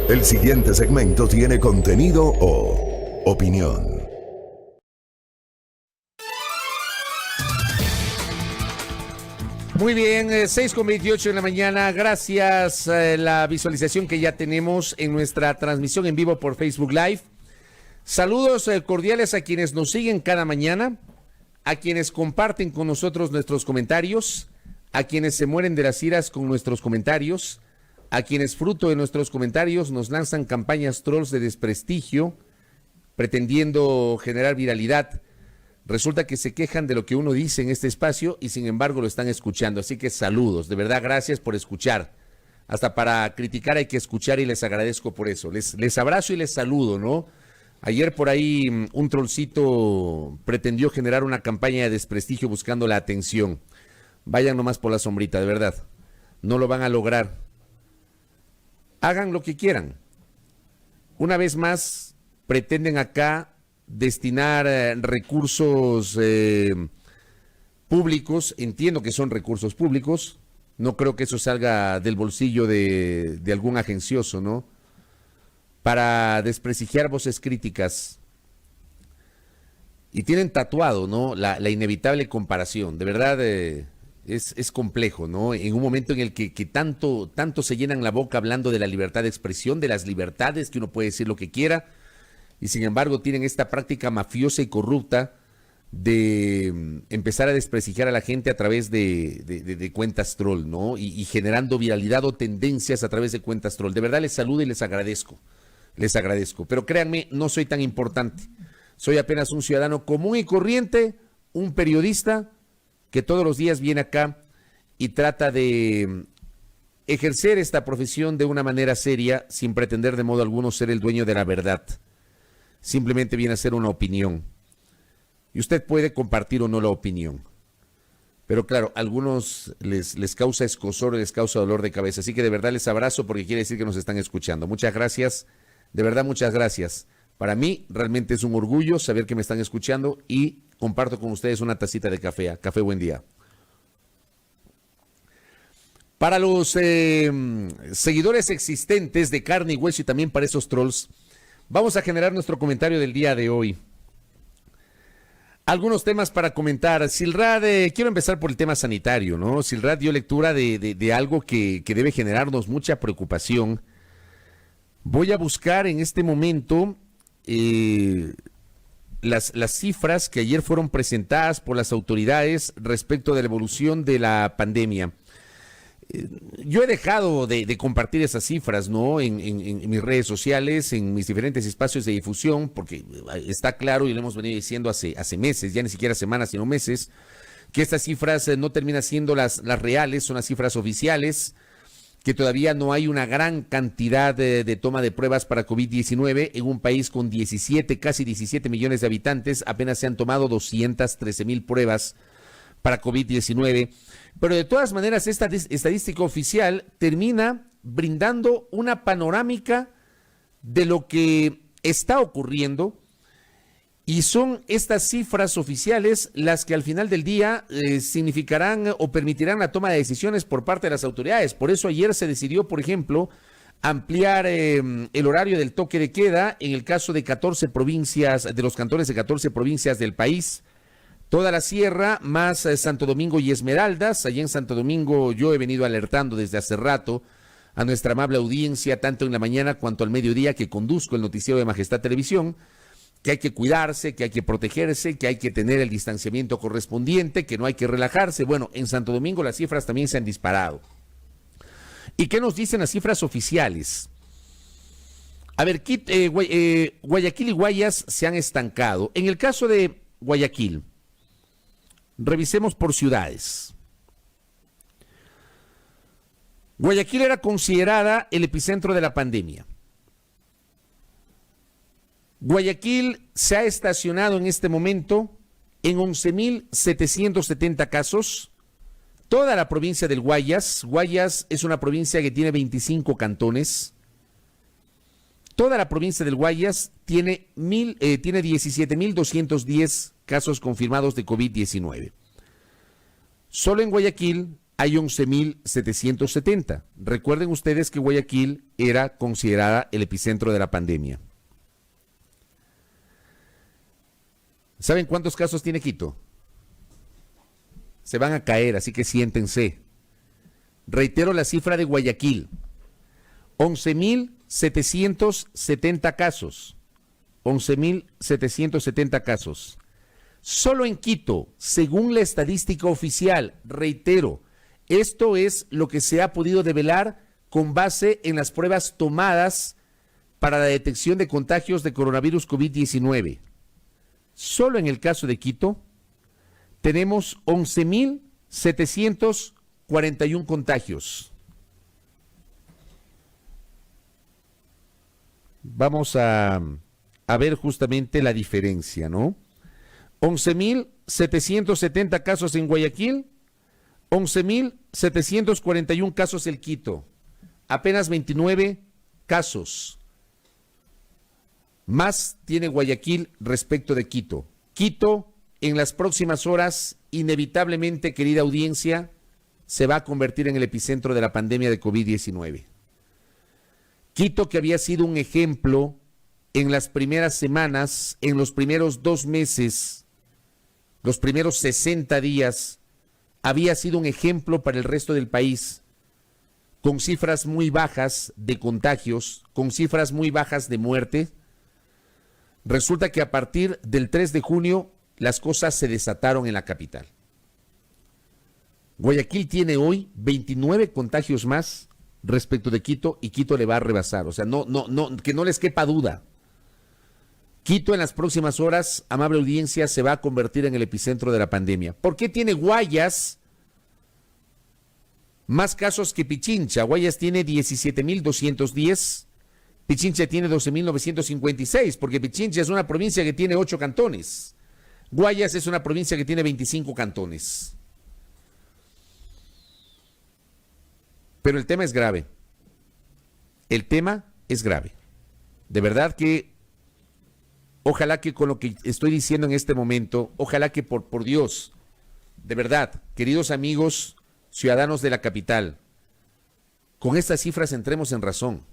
El siguiente segmento tiene contenido o opinión. Muy bien, 6:28 de la mañana. Gracias a la visualización que ya tenemos en nuestra transmisión en vivo por Facebook Live. Saludos cordiales a quienes nos siguen cada mañana, a quienes comparten con nosotros nuestros comentarios, a quienes se mueren de las iras con nuestros comentarios, a quienes fruto de nuestros comentarios nos lanzan campañas trolls de desprestigio, pretendiendo generar viralidad. Resulta que se quejan de lo que uno dice en este espacio y sin embargo lo están escuchando. Así que saludos, de verdad gracias por escuchar. Hasta para criticar hay que escuchar y les agradezco por eso. Les abrazo y les saludo, ¿no? Ayer por ahí un trollcito pretendió generar una campaña de desprestigio buscando la atención. Vayan nomás por la sombrita, de verdad. No lo van a lograr. Hagan lo que quieran. Una vez más, pretenden acá destinar recursos públicos. Entiendo que son recursos públicos. No creo que eso salga del bolsillo de algún agencioso, ¿no? Para desprestigiar voces críticas. Y tienen tatuado, ¿no? La inevitable comparación. De verdad es complejo, ¿no? En un momento en el que tanto se llenan la boca hablando de la libertad de expresión, de las libertades, que uno puede decir lo que quiera, y sin embargo tienen esta práctica mafiosa y corrupta de empezar a desprestigiar a la gente a través de cuentas troll, ¿no? Y generando viralidad o tendencias a través de cuentas troll. De verdad les saludo y les agradezco. Les agradezco. Pero créanme, no soy tan importante. Soy apenas un ciudadano común y corriente, un periodista que todos los días viene acá y trata de ejercer esta profesión de una manera seria, sin pretender de modo alguno ser el dueño de la verdad. Simplemente viene a ser una opinión. Y usted puede compartir o no la opinión. Pero claro, a algunos les causa escozor, les causa dolor de cabeza. Así que de verdad les abrazo porque quiere decir que nos están escuchando. Muchas gracias, de verdad muchas gracias. Para mí realmente es un orgullo saber que me están escuchando y comparto con ustedes una tacita de café. Café Buen Día. Para los seguidores existentes de carne y hueso y también para esos trolls, vamos a generar nuestro comentario del día de hoy. Algunos temas para comentar. Silrad, quiero empezar por el tema sanitario, ¿no? Silrad dio lectura de algo que debe generarnos mucha preocupación. Voy a buscar en este momento las cifras que ayer fueron presentadas por las autoridades respecto de la evolución de la pandemia. Yo he dejado de compartir esas cifras, ¿no? En mis redes sociales, en mis diferentes espacios de difusión, porque está claro y lo hemos venido diciendo hace meses, ya ni siquiera semanas, sino meses, que estas cifras no terminan siendo las reales, son las cifras oficiales, que todavía no hay una gran cantidad de toma de pruebas para COVID-19. En un país con casi 17 millones de habitantes, apenas se han tomado 213,000 pruebas para COVID-19. Pero de todas maneras, esta estadística oficial termina brindando una panorámica de lo que está ocurriendo, y son estas cifras oficiales las que al final del día significarán o permitirán la toma de decisiones por parte de las autoridades. Por eso ayer se decidió, por ejemplo, ampliar el horario del toque de queda en el caso de 14 provincias, de los cantones de 14 provincias del país. Toda la sierra, más Santo Domingo y Esmeraldas. Allá en Santo Domingo yo he venido alertando desde hace rato a nuestra amable audiencia, tanto en la mañana cuanto al mediodía, que conduzco el noticiero de Majestad Televisión, que hay que cuidarse, que hay que protegerse, que hay que tener el distanciamiento correspondiente, que no hay que relajarse. Bueno, en Santo Domingo las cifras también se han disparado. ¿Y qué nos dicen las cifras oficiales? A ver, Guayaquil y Guayas se han estancado. En el caso de Guayaquil, revisemos por ciudades. Guayaquil era considerada el epicentro de la pandemia. Guayaquil se ha estacionado en este momento en 11,770 casos. Toda la provincia del Guayas es una provincia que tiene 25 cantones. Toda la provincia del Guayas tiene 17,210 casos confirmados de COVID-19. Solo en Guayaquil hay 11.770. Recuerden ustedes que Guayaquil era considerada el epicentro de la pandemia. ¿Saben cuántos casos tiene Quito? Se van a caer, así que siéntense. Reitero la cifra de Guayaquil. 11.770 casos. 11.770 casos. Solo en Quito, según la estadística oficial, reitero, esto es lo que se ha podido develar con base en las pruebas tomadas para la detección de contagios de coronavirus COVID-19. Solo en el caso de Quito tenemos 11.741 contagios. Vamos a ver justamente la diferencia, ¿no? 11.770 casos en Guayaquil, 11.741 casos en Quito, apenas 29 casos. Más tiene Guayaquil respecto de Quito. Quito, en las próximas horas, inevitablemente, querida audiencia, se va a convertir en el epicentro de la pandemia de COVID-19. Quito, que había sido un ejemplo en las primeras semanas, en los primeros 2 meses, los primeros 60 días, había sido un ejemplo para el resto del país, con cifras muy bajas de contagios, con cifras muy bajas de muerte. Resulta que a partir del 3 de junio las cosas se desataron en la capital. Guayaquil tiene hoy 29 contagios más respecto de Quito y Quito le va a rebasar. O sea, que no les quepa duda. Quito en las próximas horas, amable audiencia, se va a convertir en el epicentro de la pandemia. ¿Por qué tiene Guayas más casos que Pichincha? Guayas tiene 17.210. Pichincha tiene 12.956, porque Pichincha es una provincia que tiene 8 cantones. Guayas es una provincia que tiene 25 cantones. Pero el tema es grave. El tema es grave. De verdad que, ojalá que con lo que estoy diciendo en este momento, ojalá que por Dios, de verdad, queridos amigos, ciudadanos de la capital, con estas cifras entremos en razón.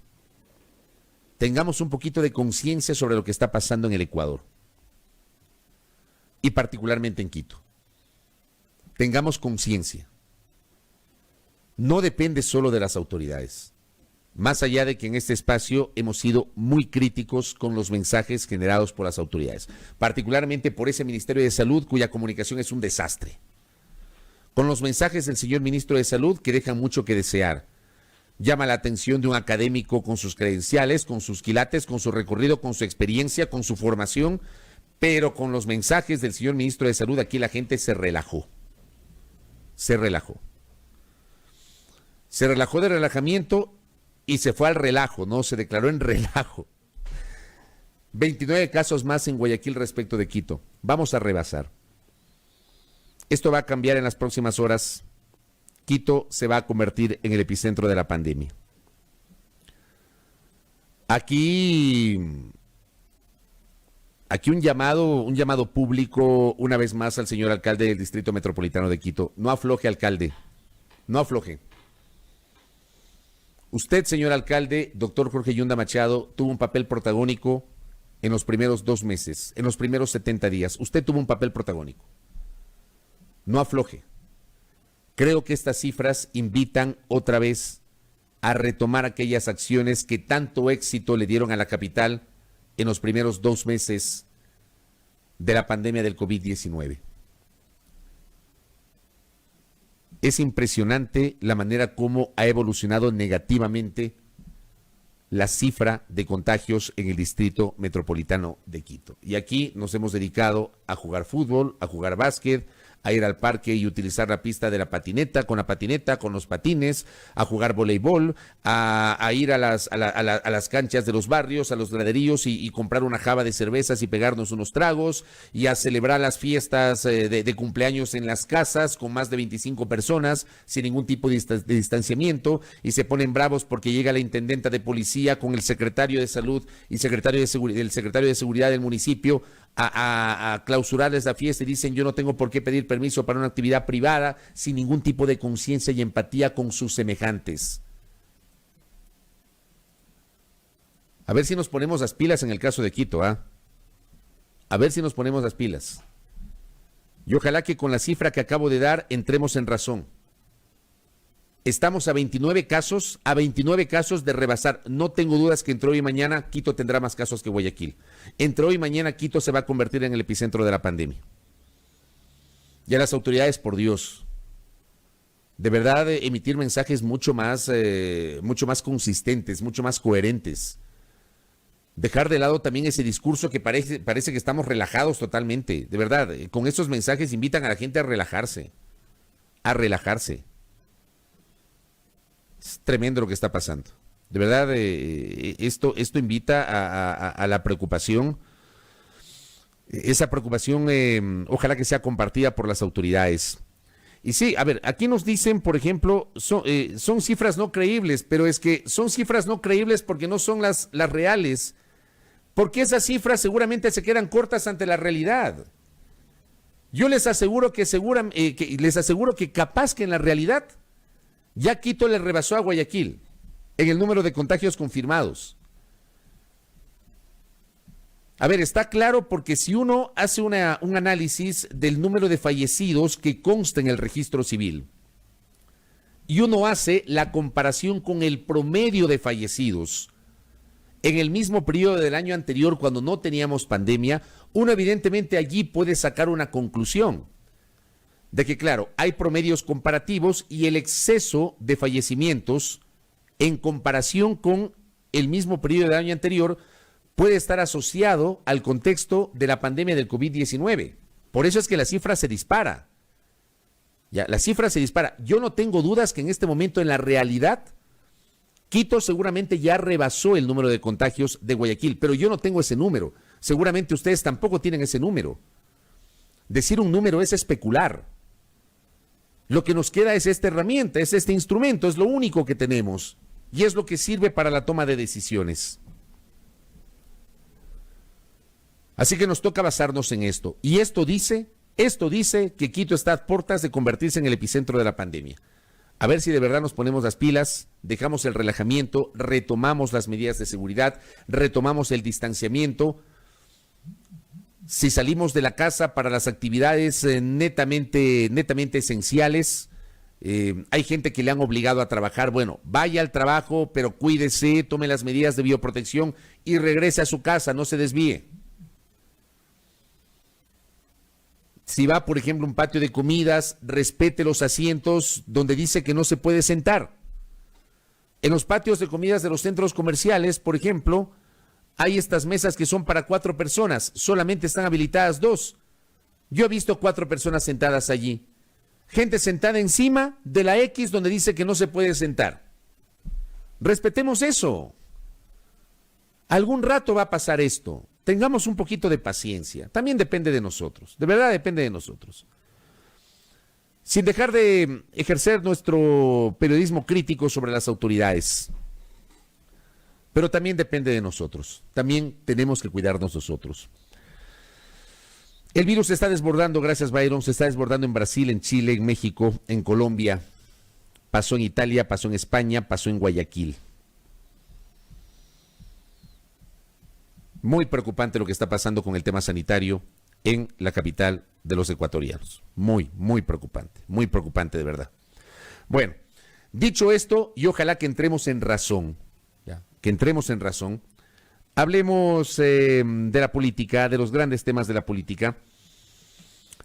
Tengamos un poquito de conciencia sobre lo que está pasando en el Ecuador y particularmente en Quito. Tengamos conciencia. No depende solo de las autoridades, más allá de que en este espacio hemos sido muy críticos con los mensajes generados por las autoridades, particularmente por ese Ministerio de Salud cuya comunicación es un desastre, con los mensajes del señor Ministro de Salud que dejan mucho que desear. Llama la atención de un académico con sus credenciales, con sus quilates, con su recorrido, con su experiencia, con su formación, pero con los mensajes del señor Ministro de Salud aquí la gente se relajó. Se relajó. Se relajó de relajamiento y se fue al relajo, ¿no? Se declaró en relajo. 29 casos más en Guayaquil respecto de Quito. Vamos a rebasar. Esto va a cambiar en las próximas horas. Quito se va a convertir en el epicentro de la pandemia. Aquí un llamado público una vez más al señor alcalde del Distrito Metropolitano de Quito. No afloje, alcalde, no afloje. Usted, señor alcalde, doctor Jorge Yunda Machado, tuvo un papel protagónico en los primeros 2 meses, en los primeros 70 días. Usted tuvo un papel protagónico. No afloje. Creo que estas cifras invitan otra vez a retomar aquellas acciones que tanto éxito le dieron a la capital en los primeros 2 meses de la pandemia del COVID-19. Es impresionante la manera como ha evolucionado negativamente la cifra de contagios en el Distrito Metropolitano de Quito. Y aquí nos hemos dedicado a jugar fútbol, a jugar básquet, a ir al parque y utilizar la pista de la patineta, con los patines, a jugar voleibol, a ir a las canchas de los barrios, a los graderíos y comprar una java de cervezas y pegarnos unos tragos, y a celebrar las fiestas de cumpleaños en las casas con más de 25 personas, sin ningún tipo de distanciamiento, y se ponen bravos porque llega la intendenta de policía con el secretario de salud y el secretario de seguridad del municipio a clausurarles la fiesta y dicen: yo no tengo por qué pedir permiso permiso para una actividad privada sin ningún tipo de conciencia y empatía con sus semejantes. A ver si nos ponemos las pilas en el caso de Quito, ¿ah? A ver si nos ponemos las pilas. Y ojalá que con la cifra que acabo de dar entremos en razón. Estamos a 29 casos de rebasar. No tengo dudas que entre hoy y mañana Quito tendrá más casos que Guayaquil. Entre hoy y mañana Quito se va a convertir en el epicentro de la pandemia. Y a las autoridades, por Dios, de verdad emitir mensajes mucho más consistentes, mucho más coherentes. Dejar de lado también ese discurso que parece que estamos relajados totalmente. De verdad, con estos mensajes invitan a la gente a relajarse. A relajarse. Es tremendo lo que está pasando. De verdad, esto invita a la preocupación. Esa preocupación, ojalá que sea compartida por las autoridades. Y sí, a ver, aquí nos dicen, por ejemplo, son cifras no creíbles, pero es que son cifras no creíbles porque no son las reales. Porque esas cifras seguramente se quedan cortas ante la realidad. Yo les aseguro que capaz que en la realidad ya Quito le rebasó a Guayaquil en el número de contagios confirmados. A ver, está claro porque si uno hace un análisis del número de fallecidos que consta en el registro civil y uno hace la comparación con el promedio de fallecidos en el mismo periodo del año anterior cuando no teníamos pandemia, uno evidentemente allí puede sacar una conclusión de que, claro, hay promedios comparativos y el exceso de fallecimientos en comparación con el mismo periodo del año anterior puede estar asociado al contexto de la pandemia del COVID-19. Por eso es que la cifra se dispara. Ya, la cifra se dispara. Yo no tengo dudas que en este momento en la realidad Quito seguramente ya rebasó el número de contagios de Guayaquil, pero yo no tengo ese número. Seguramente ustedes tampoco tienen ese número. Decir un número es especular. Lo que nos queda es esta herramienta, es este instrumento, es lo único que tenemos y es lo que sirve para la toma de decisiones. Así que nos toca basarnos en esto. Y esto dice que Quito está a puertas de convertirse en el epicentro de la pandemia. A ver si de verdad nos ponemos las pilas, dejamos el relajamiento, retomamos las medidas de seguridad, retomamos el distanciamiento. Si salimos de la casa para las actividades netamente esenciales, hay gente que le han obligado a trabajar, bueno, vaya al trabajo, pero cuídese, tome las medidas de bioprotección y regrese a su casa, no se desvíe. Si va, por ejemplo, a un patio de comidas, respete los asientos donde dice que no se puede sentar. En los patios de comidas de los centros comerciales, por ejemplo, hay estas mesas que son para 4 personas, solamente están habilitadas 2. Yo he visto 4 personas sentadas allí. Gente sentada encima de la X donde dice que no se puede sentar. Respetemos eso. Algún rato va a pasar esto. Tengamos un poquito de paciencia. También depende de nosotros. De verdad depende de nosotros. Sin dejar de ejercer nuestro periodismo crítico sobre las autoridades. Pero también depende de nosotros. También tenemos que cuidarnos nosotros. El virus se está desbordando, gracias Byron, se está desbordando en Brasil, en Chile, en México, en Colombia. Pasó en Italia, pasó en España, pasó en Guayaquil. Muy preocupante lo que está pasando con el tema sanitario en la capital de los ecuatorianos. Muy preocupante de verdad. Bueno, dicho esto, y ojalá que entremos en razón, hablemos de la política, de los grandes temas de la política.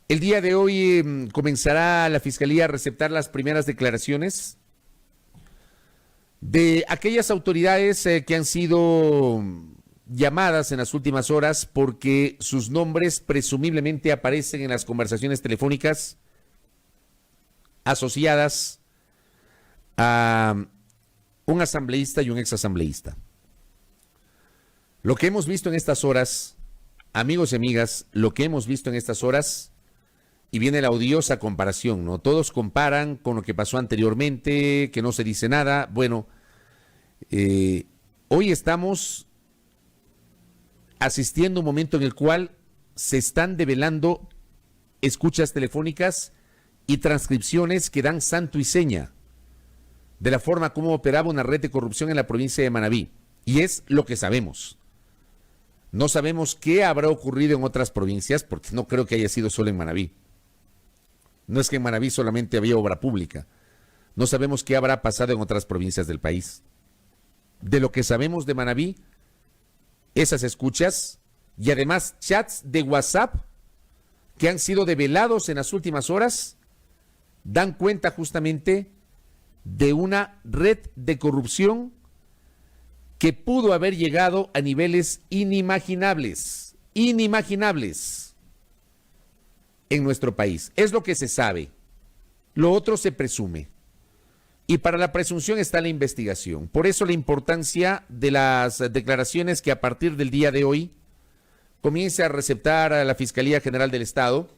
El día de hoy comenzará la Fiscalía a receptar las primeras declaraciones de aquellas autoridades que han sido llamadas en las últimas horas porque sus nombres presumiblemente aparecen en las conversaciones telefónicas asociadas a un asambleísta y un exasambleísta. Lo que hemos visto en estas horas, amigos y amigas, lo que hemos visto en estas horas, y viene la odiosa comparación, ¿no? Todos comparan con lo que pasó anteriormente, que no se dice nada. Bueno, hoy estamos asistiendo a un momento en el cual se están develando escuchas telefónicas y transcripciones que dan santo y seña de la forma como operaba una red de corrupción en la provincia de Manabí. Y es lo que sabemos. No sabemos qué habrá ocurrido en otras provincias, porque no creo que haya sido solo en Manabí. No es que en Manabí solamente había obra pública. No sabemos qué habrá pasado en otras provincias del país. De lo que sabemos de Manabí, esas escuchas y además chats de WhatsApp que han sido develados en las últimas horas, dan cuenta justamente de una red de corrupción que pudo haber llegado a niveles inimaginables en nuestro país. Es lo que se sabe. Lo otro se presume. Y para la presunción está la investigación. Por eso la importancia de las declaraciones que a partir del día de hoy comience a receptar a la Fiscalía General del Estado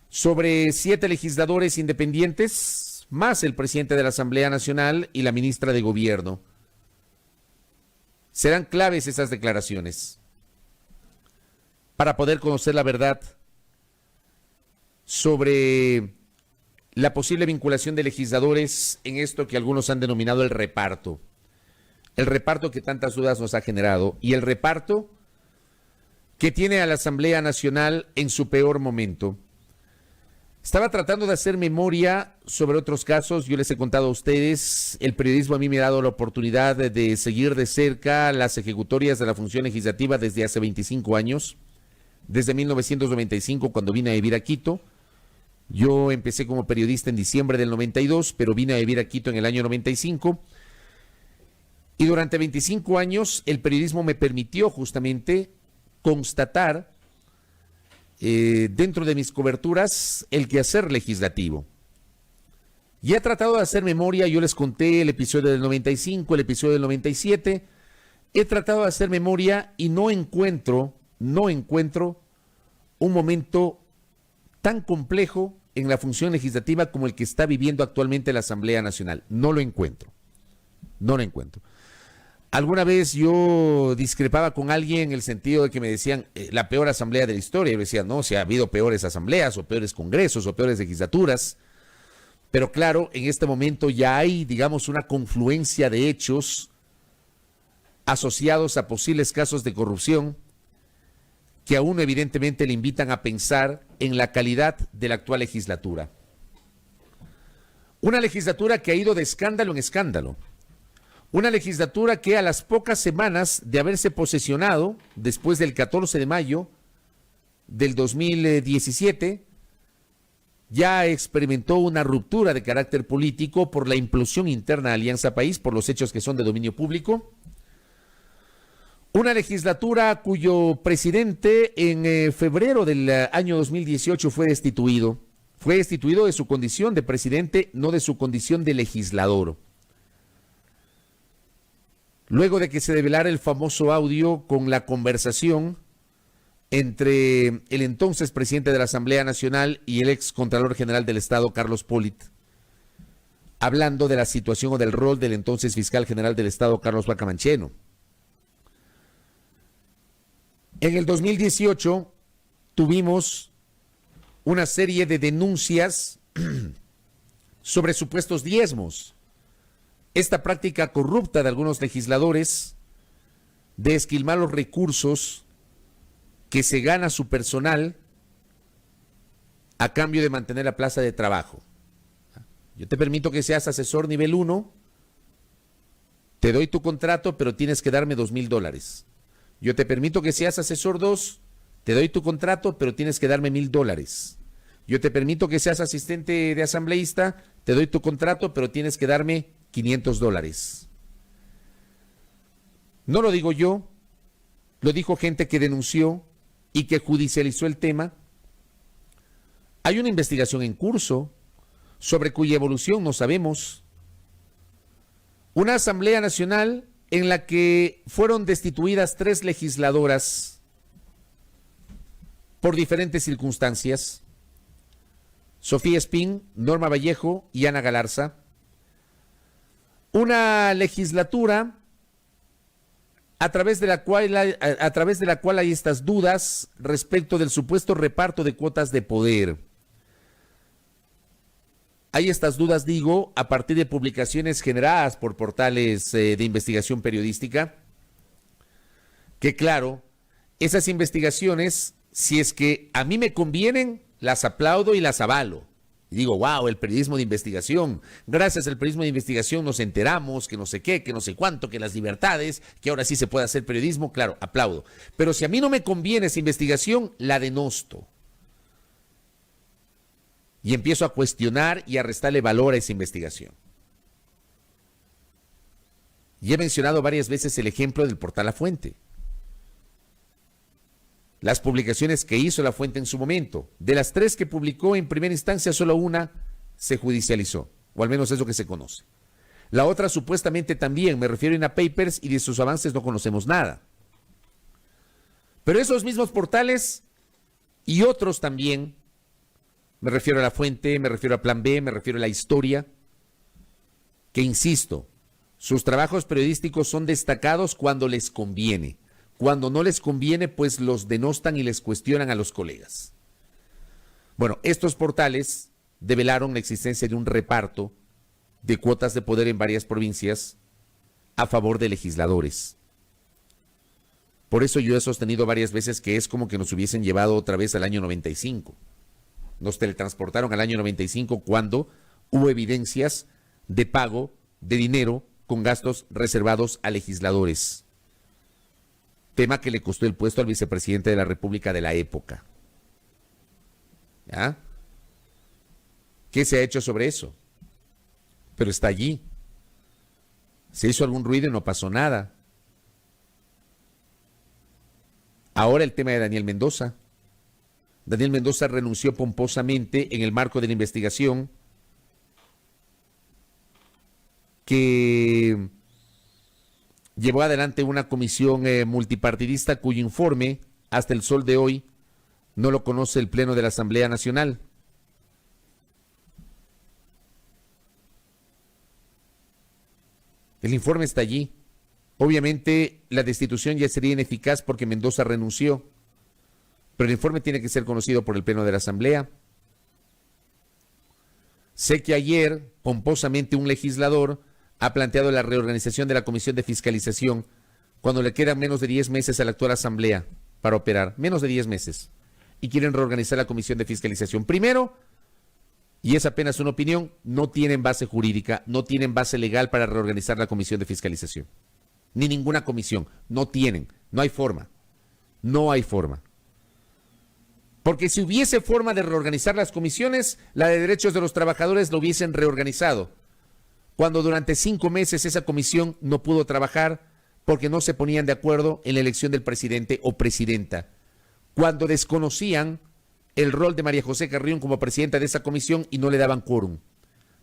sobre 7 legisladores independientes, más el presidente de la Asamblea Nacional y la ministra de Gobierno. Serán claves esas declaraciones para poder conocer la verdad sobre la posible vinculación de legisladores en esto que algunos han denominado el reparto que tantas dudas nos ha generado y el reparto que tiene a la Asamblea Nacional en su peor momento. Estaba tratando de hacer memoria sobre otros casos, yo les he contado a ustedes, el periodismo a mí me ha dado la oportunidad de seguir de cerca las ejecutorias de la función legislativa desde hace 25 años, desde 1995 cuando vine a vivir a Quito. Yo empecé como periodista en diciembre del 92, pero vine a vivir a Quito en el año 95. Y durante 25 años el periodismo me permitió justamente constatar dentro de mis coberturas el quehacer legislativo. Y he tratado de hacer memoria, yo les conté el episodio del 95, el episodio del 97, he tratado de hacer memoria y no encuentro un momento tan complejo en la función legislativa como el que está viviendo actualmente la Asamblea Nacional. No lo encuentro. Alguna vez yo discrepaba con alguien en el sentido de que me decían la peor asamblea de la historia. Yo decía, no, si ha habido peores asambleas o peores congresos o peores legislaturas. Pero claro, en este momento ya hay, digamos, una confluencia de hechos asociados a posibles casos de corrupción que a uno evidentemente le invitan a pensar en la calidad de la actual legislatura. Una legislatura que ha ido de escándalo en escándalo. Una legislatura que a las pocas semanas de haberse posesionado, después del 14 de mayo del 2017, ya experimentó una ruptura de carácter político por la implosión interna de Alianza País, por los hechos que son de dominio público. Una legislatura cuyo presidente en febrero del año 2018 fue destituido. Fue destituido de su condición de presidente, no de su condición de legislador. Luego de que se develara el famoso audio con la conversación entre el entonces presidente de la Asamblea Nacional y el ex Contralor General del Estado, Carlos Polit, hablando de la situación o del rol del entonces Fiscal General del Estado, Carlos Vaca Mancheno. En el 2018 tuvimos una serie de denuncias sobre supuestos diezmos. Esta práctica corrupta de algunos legisladores de esquilmar los recursos que se gana su personal a cambio de mantener la plaza de trabajo. Yo te permito que seas asesor nivel 1, te doy tu contrato, pero tienes que darme $2,000. Yo te permito que seas asesor 2, te doy tu contrato, pero tienes que darme $1,000. Yo te permito que seas asistente de asambleísta, te doy tu contrato, pero tienes que darme $500. No lo digo yo, lo dijo gente que denunció y que judicializó el tema. Hay una investigación en curso sobre cuya evolución no sabemos. Una Asamblea Nacional en la que fueron destituidas 3 legisladoras por diferentes circunstancias: Sofía Espín, Norma Vallejo y Ana Galarza. Una legislatura a través de la cual hay estas dudas respecto del supuesto reparto de cuotas de poder. Hay estas dudas, digo, a partir de publicaciones generadas por portales de investigación periodística, que claro, esas investigaciones, si es que a mí me convienen, las aplaudo y las avalo. Y digo, wow, el periodismo de investigación. Gracias al periodismo de investigación nos enteramos que no sé qué, que no sé cuánto, que las libertades, que ahora sí se puede hacer periodismo. Claro, aplaudo. Pero si a mí no me conviene esa investigación, la denosto. Y empiezo a cuestionar y a restarle valor a esa investigación. Y he mencionado varias veces el ejemplo del portal La Fuente. Las publicaciones que hizo La Fuente en su momento, de las 3 que publicó en primera instancia, solo una se judicializó, o al menos es lo que se conoce. La otra supuestamente también, me refiero a INA Papers, y de sus avances no conocemos nada. Pero esos mismos portales y otros también, me refiero a La Fuente, me refiero a Plan B, me refiero a La Historia, que insisto, sus trabajos periodísticos son destacados cuando les conviene. Cuando no les conviene, pues los denostan y les cuestionan a los colegas. Bueno, estos portales develaron la existencia de un reparto de cuotas de poder en varias provincias a favor de legisladores. Por eso yo he sostenido varias veces que es como que nos hubiesen llevado otra vez al año 95. Nos teletransportaron al año 95 cuando hubo evidencias de pago de dinero con gastos reservados a legisladores. Tema que le costó el puesto al vicepresidente de la República de la época. ¿Ya? ¿Qué se ha hecho sobre eso? Pero está allí. Se hizo algún ruido y no pasó nada. Ahora el tema de Daniel Mendoza. Daniel Mendoza renunció pomposamente en el marco de la investigación que llevó adelante una comisión multipartidista cuyo informe, hasta el sol de hoy, no lo conoce el Pleno de la Asamblea Nacional. El informe está allí. Obviamente, la destitución ya sería ineficaz porque Mendoza renunció, pero el informe tiene que ser conocido por el Pleno de la Asamblea. Sé que ayer, pomposamente, un legislador ha planteado la reorganización de la Comisión de Fiscalización cuando le quedan menos de 10 meses a la actual Asamblea para operar, menos de 10 meses, y quieren reorganizar la Comisión de Fiscalización. Primero, y es apenas una opinión, no tienen base jurídica, no tienen base legal para reorganizar la Comisión de Fiscalización, ni ninguna comisión, no tienen, no hay forma, no hay forma. Porque si hubiese forma de reorganizar las comisiones, la de derechos de los trabajadores lo hubiesen reorganizado, cuando durante 5 meses esa comisión no pudo trabajar porque no se ponían de acuerdo en la elección del presidente o presidenta, cuando desconocían el rol de María José Carrión como presidenta de esa comisión y no le daban quórum,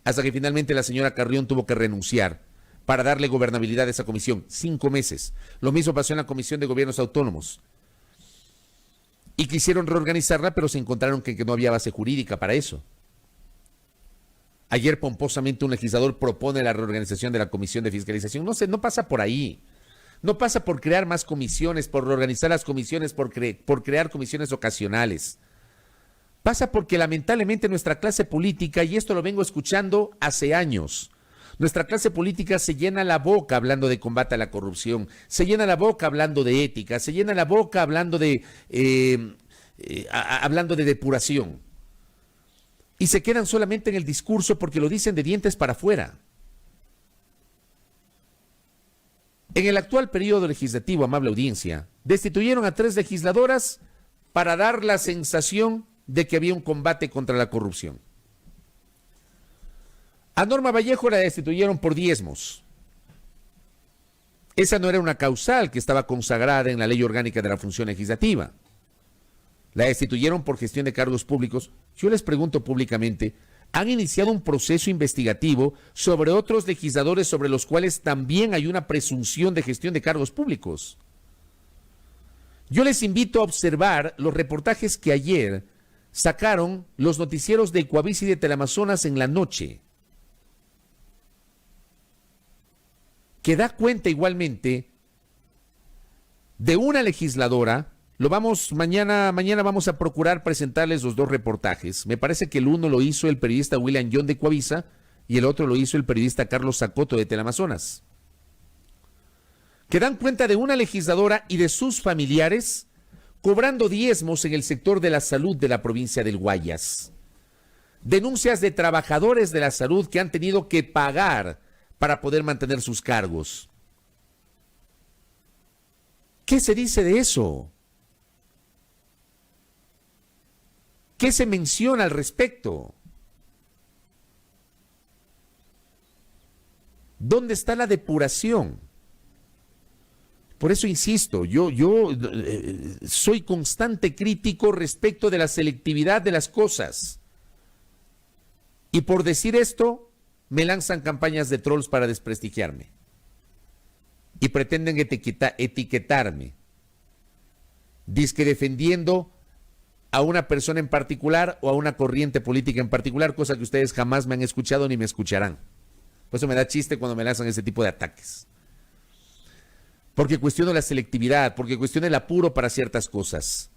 hasta que finalmente la señora Carrión tuvo que renunciar para darle gobernabilidad a esa comisión. 5 meses. Lo mismo pasó en la Comisión de Gobiernos Autónomos. Y quisieron reorganizarla, pero se encontraron que no había base jurídica para eso. Ayer pomposamente un legislador propone la reorganización de la Comisión de Fiscalización. No sé, no pasa por ahí. No pasa por crear más comisiones, por reorganizar las comisiones, por crear comisiones ocasionales. Pasa porque lamentablemente nuestra clase política, y esto lo vengo escuchando hace años, nuestra clase política se llena la boca hablando de combate a la corrupción, se llena la boca hablando de ética, se llena la boca hablando de depuración. Y se quedan solamente en el discurso porque lo dicen de dientes para afuera. En el actual periodo legislativo, amable audiencia, destituyeron a 3 legisladoras para dar la sensación de que había un combate contra la corrupción. A Norma Vallejo la destituyeron por diezmos. Esa no era una causal que estaba consagrada en la Ley Orgánica de la Función Legislativa. La destituyeron por gestión de cargos públicos. Yo les pregunto públicamente, ¿han iniciado un proceso investigativo sobre otros legisladores sobre los cuales también hay una presunción de gestión de cargos públicos? Yo les invito a observar los reportajes que ayer sacaron los noticieros de Ecuavisa y de Teleamazonas en la noche, que da cuenta igualmente de una legisladora. Mañana vamos a procurar presentarles los dos reportajes. Me parece que el uno lo hizo el periodista William John de Coavisa y el otro lo hizo el periodista Carlos Zacoto de Teleamazonas, que dan cuenta de una legisladora y de sus familiares cobrando diezmos en el sector de la salud de la provincia del Guayas. Denuncias de trabajadores de la salud que han tenido que pagar para poder mantener sus cargos. ¿Qué se dice de eso? ¿Qué se menciona al respecto? ¿Dónde está la depuración? Por eso insisto, yo soy constante crítico respecto de la selectividad de las cosas. Y por decir esto, me lanzan campañas de trolls para desprestigiarme. Y pretenden etiquetarme. Dizque defendiendo a una persona en particular o a una corriente política en particular, cosa que ustedes jamás me han escuchado ni me escucharán. Por eso me da chiste cuando me lanzan ese tipo de ataques. Porque cuestiono la selectividad, porque cuestiono el apuro para ciertas cosas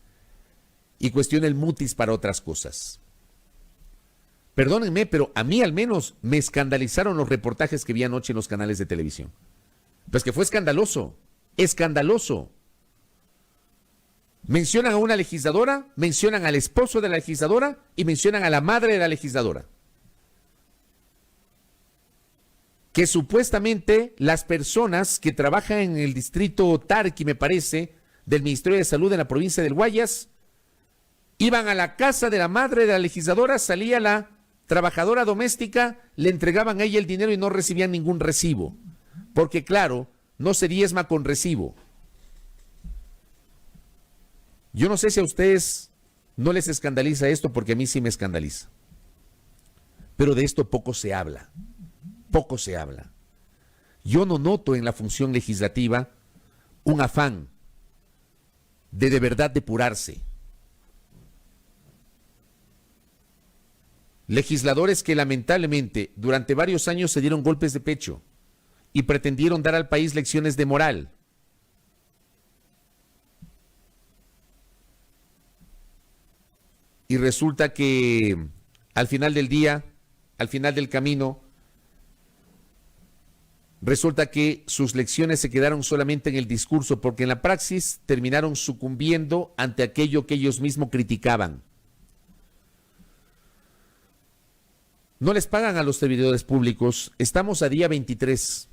y cuestiono el mutis para otras cosas. Perdónenme, pero a mí al menos me escandalizaron los reportajes que vi anoche en los canales de televisión. Pues que fue escandaloso, escandaloso. Mencionan a una legisladora, mencionan al esposo de la legisladora y mencionan a la madre de la legisladora. Que supuestamente las personas que trabajan en el distrito Tarqui, me parece, del Ministerio de Salud en la provincia del Guayas, iban a la casa de la madre de la legisladora, salía la trabajadora doméstica, le entregaban a ella el dinero y no recibían ningún recibo. Porque claro, no se diezma con recibo. Yo no sé si a ustedes no les escandaliza esto, porque a mí sí me escandaliza. Pero de esto poco se habla. Poco se habla. Yo no noto en la función legislativa un afán de verdad depurarse. Legisladores que lamentablemente durante varios años se dieron golpes de pecho y pretendieron dar al país lecciones de moral. Y resulta que al final del día, al final del camino, resulta que sus lecciones se quedaron solamente en el discurso, porque en la praxis terminaron sucumbiendo ante aquello que ellos mismos criticaban. No les pagan a los servidores públicos. Estamos a día 23.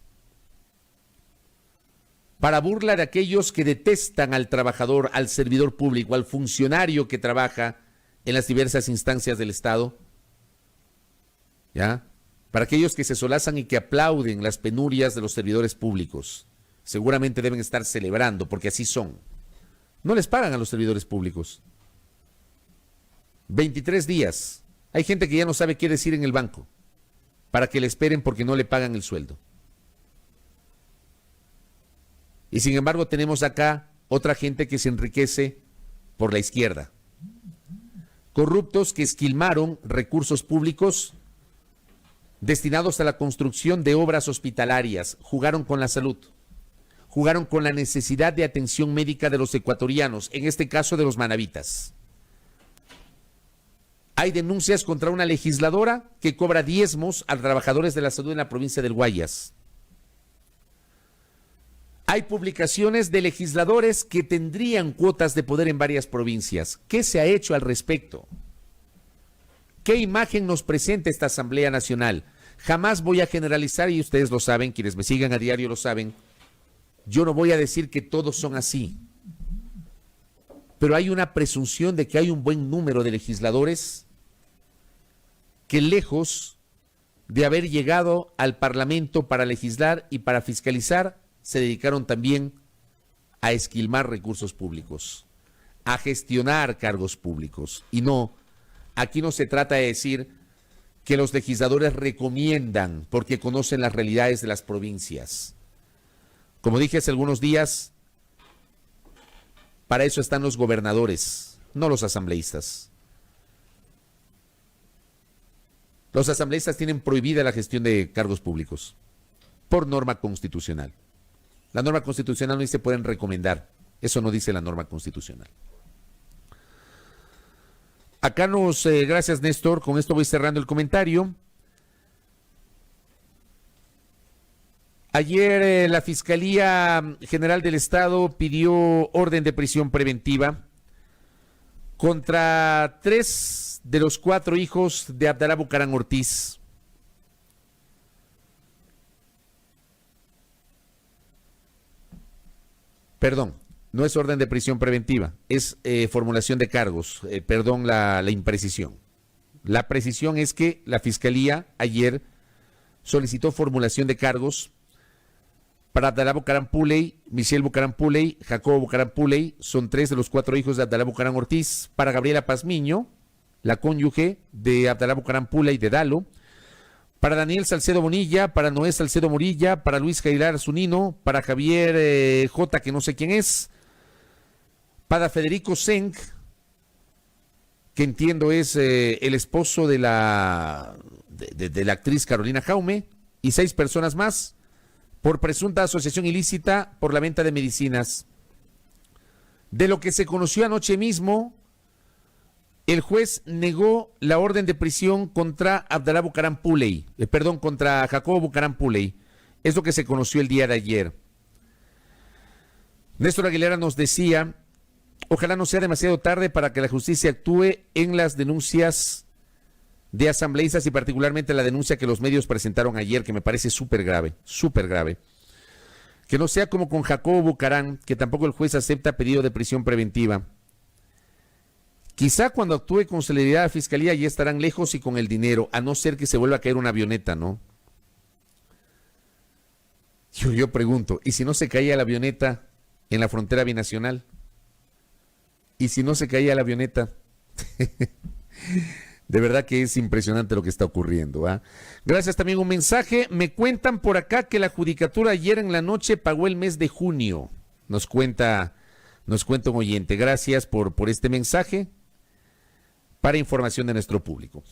Para burla de aquellos que detestan al trabajador, al servidor público, al funcionario que trabaja en las diversas instancias del Estado, ¿ya? Para aquellos que se solazan y que aplauden las penurias de los servidores públicos, seguramente deben estar celebrando, porque así son. No les pagan a los servidores públicos. 23 días. Hay gente que ya no sabe qué decir en el banco, para que le esperen porque no le pagan el sueldo. Y sin embargo tenemos acá otra gente que se enriquece por la izquierda. Corruptos que esquilmaron recursos públicos destinados a la construcción de obras hospitalarias, jugaron con la salud, jugaron con la necesidad de atención médica de los ecuatorianos, en este caso de los manavitas. Hay denuncias contra una legisladora que cobra diezmos a trabajadores de la salud en la provincia del Guayas. Hay publicaciones de legisladores que tendrían cuotas de poder en varias provincias. ¿Qué se ha hecho al respecto? ¿Qué imagen nos presenta esta Asamblea Nacional? Jamás voy a generalizar, y ustedes lo saben, quienes me sigan a diario lo saben. Yo no voy a decir que todos son así. Pero hay una presunción de que hay un buen número de legisladores que, lejos de haber llegado al Parlamento para legislar y para fiscalizar, se dedicaron también a esquilmar recursos públicos, a gestionar cargos públicos. Y no, aquí no se trata de decir que los legisladores recomiendan porque conocen las realidades de las provincias. Como dije hace algunos días, para eso están los gobernadores, no los asambleístas. Los asambleístas tienen prohibida la gestión de cargos públicos por norma constitucional. La norma constitucional no dice pueden recomendar. Eso no dice la norma constitucional. Acá gracias Néstor, con esto voy cerrando el comentario. Ayer la Fiscalía General del Estado pidió orden de prisión preventiva contra 3 de los 4 hijos de Abdalá Bucaram Ortiz. Perdón, no es orden de prisión preventiva, es formulación de cargos, perdón la imprecisión. La precisión es que la Fiscalía ayer solicitó formulación de cargos para Abdalá Bucaram Puley, Michelle Bucaram Puley, Jacobo Bucaram Puley, son 3 de los 4 hijos de Abdalá Bucaram Ortiz, para Gabriela Pazmiño, la cónyuge de Abdalá Bucaram Puley de Dalo, para Daniel Salcedo Bonilla, para Noé Salcedo Morilla, para Luis Jailar Zunino, para Javier J, que no sé quién es, para Federico Senk, que entiendo es el esposo de la actriz Carolina Jaume, y 6 personas más, por presunta asociación ilícita por la venta de medicinas. De lo que se conoció anoche mismo, el juez negó la orden de prisión contra Abdalá Bucaram Puley, contra Jacobo Bucaram Puley. Es lo que se conoció el día de ayer. Néstor Aguilera nos decía, ojalá no sea demasiado tarde para que la justicia actúe en las denuncias de asambleístas y particularmente la denuncia que los medios presentaron ayer, que me parece súper grave, súper grave. Que no sea como con Jacobo Bucaram, que tampoco el juez acepta pedido de prisión preventiva. Quizá cuando actúe con celeridad la Fiscalía ya estarán lejos y con el dinero, a no ser que se vuelva a caer una avioneta, ¿no? Yo pregunto, ¿y si no se caía la avioneta en la frontera binacional? ¿Y si no se caía la avioneta? De verdad que es impresionante lo que está ocurriendo, ¿ah? Gracias, también un mensaje. Me cuentan por acá que la Judicatura ayer en la noche pagó el mes de junio. Nos cuenta un oyente. Gracias por este mensaje para información de nuestro público.